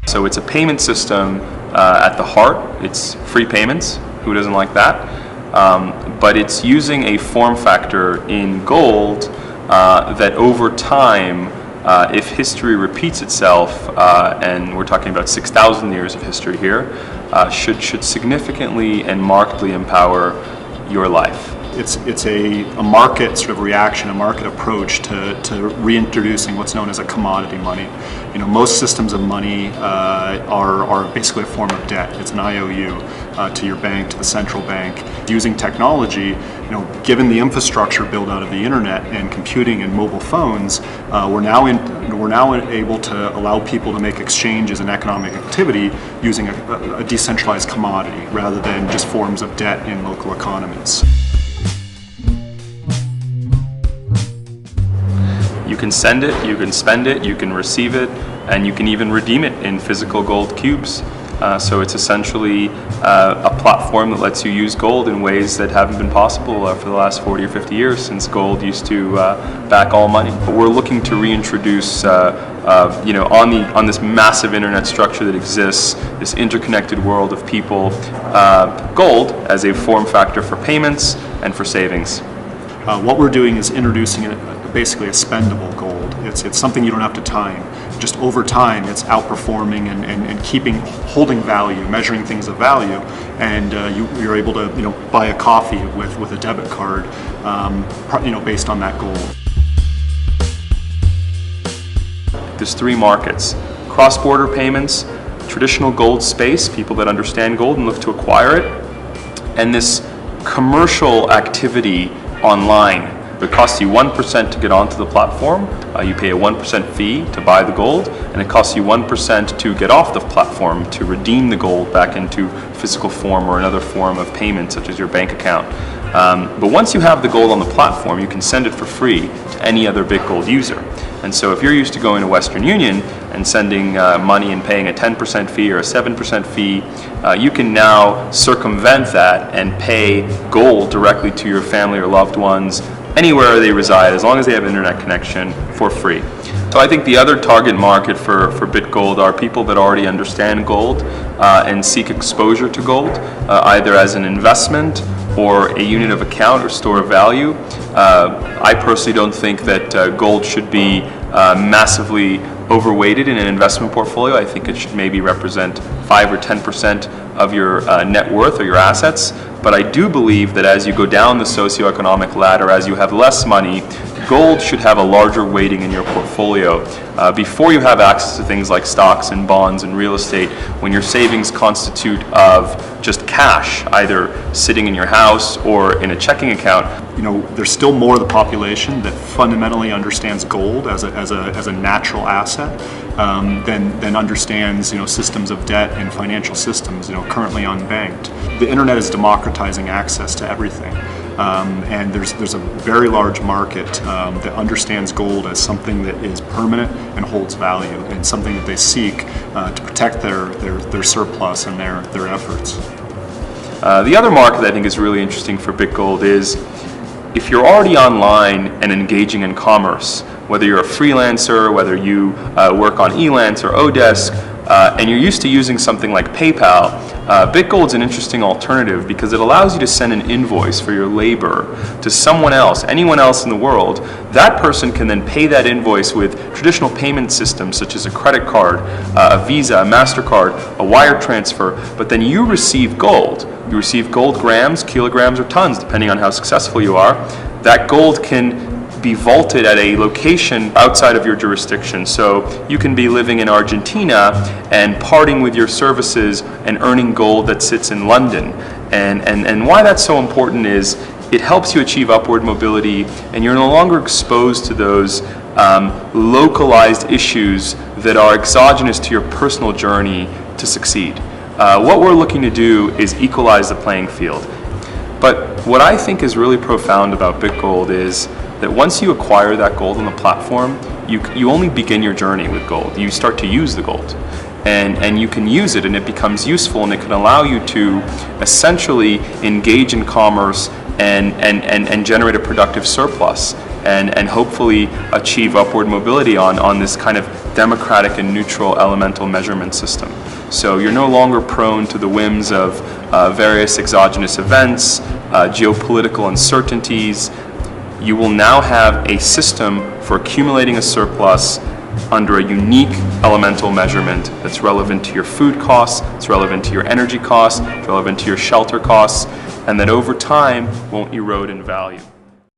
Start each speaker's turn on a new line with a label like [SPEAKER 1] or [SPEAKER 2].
[SPEAKER 1] So it's a payment system at the heart. It's free payments. Who doesn't like that? But it's using a form factor in gold that over time, if history repeats itself, and we're talking about 6,000 years of history here, should significantly and markedly empower your life.
[SPEAKER 2] It's a market sort of reaction, a market approach to reintroducing what's known as a commodity money. You know, most systems of money are basically a form of debt. It's an IOU to your bank, to the central bank. Using technology, you know, given the infrastructure built out of the internet and computing and mobile phones, we're now able to allow people to make exchanges and economic activity using a decentralized commodity rather than just forms of debt in local economies.
[SPEAKER 1] You can send it, you can spend it, you can receive it, and you can even redeem it in physical gold cubes. So it's essentially a platform that lets you use gold in ways that haven't been possible for the last 40 or 50 years, since gold used to back all money. But we're looking to reintroduce, you know, on this massive internet structure that exists, this interconnected world of people, gold as a form factor for payments and for savings.
[SPEAKER 2] What we're doing is introducing basically a spendable gold. It's something you don't have to time. Just over time, it's outperforming and holding value, measuring things of value, and you're able to, you know, buy a coffee with a debit card, you know, based on that gold.
[SPEAKER 1] There's three markets: cross-border payments, traditional gold space, people that understand gold and look to acquire it, and this commercial activity online. It costs you 1% to get onto the platform. You pay a 1% fee to buy the gold, and it costs you 1% to get off the platform to redeem the gold back into physical form or another form of payment, such as your bank account. But once you have the gold on the platform, you can send it for free to any other BitGold user. And so if you're used to going to Western Union and sending money and paying a 10% fee or a 7% fee, you can now circumvent that and pay gold directly to your family or loved ones anywhere they reside, as long as they have internet connection, for free. So I think the other target market for BitGold are people that already understand gold and seek exposure to gold, either as an investment or a unit of account or store of value. I personally don't think that gold should be massively overweighted in an investment portfolio. I think it should maybe represent 5 or 10% of your net worth or your assets. But I do believe that as you go down the socioeconomic ladder, as you have less money, gold should have a larger weighting in your portfolio before you have access to things like stocks and bonds and real estate, when your savings constitute of just cash, either sitting in your house or in a checking account.
[SPEAKER 2] You know, there's still more of the population that fundamentally understands gold as a natural asset than understands, you know, systems of debt and financial systems, you know, currently unbanked. The internet is democratizing access to everything. And there's a very large market that understands gold as something that is permanent and holds value, and something that they seek to protect their surplus and their efforts.
[SPEAKER 1] The other market that I think is really interesting for BitGold is if you're already online and engaging in commerce, whether you're a freelancer, whether you work on Elance or Odesk, and you're used to using something like PayPal, BitGold's an interesting alternative because it allows you to send an invoice for your labor to someone else, anyone else in the world. That person can then pay that invoice with traditional payment systems such as a credit card, a Visa, a MasterCard, a wire transfer, but then you receive gold. You receive gold grams, kilograms, or tons, depending on how successful you are. That gold can be vaulted at a location outside of your jurisdiction. So you can be living in Argentina and parting with your services and earning gold that sits in London. And why that's so important is it helps you achieve upward mobility, and you're no longer exposed to those localized issues that are exogenous to your personal journey to succeed. What we're looking to do is equalize the playing field. But what I think is really profound about BitGold is that once you acquire that gold on the platform, you only begin your journey with gold. You start to use the gold, and you can use it, and it becomes useful, and it can allow you to essentially engage in commerce and generate a productive surplus, and hopefully achieve upward mobility on this kind of democratic and neutral elemental measurement system. So you're no longer prone to the whims of various exogenous events, geopolitical uncertainties. You will now have a system for accumulating a surplus under a unique elemental measurement that's relevant to your food costs, it's relevant to your energy costs, it's relevant to your shelter costs, and that over time won't erode in value.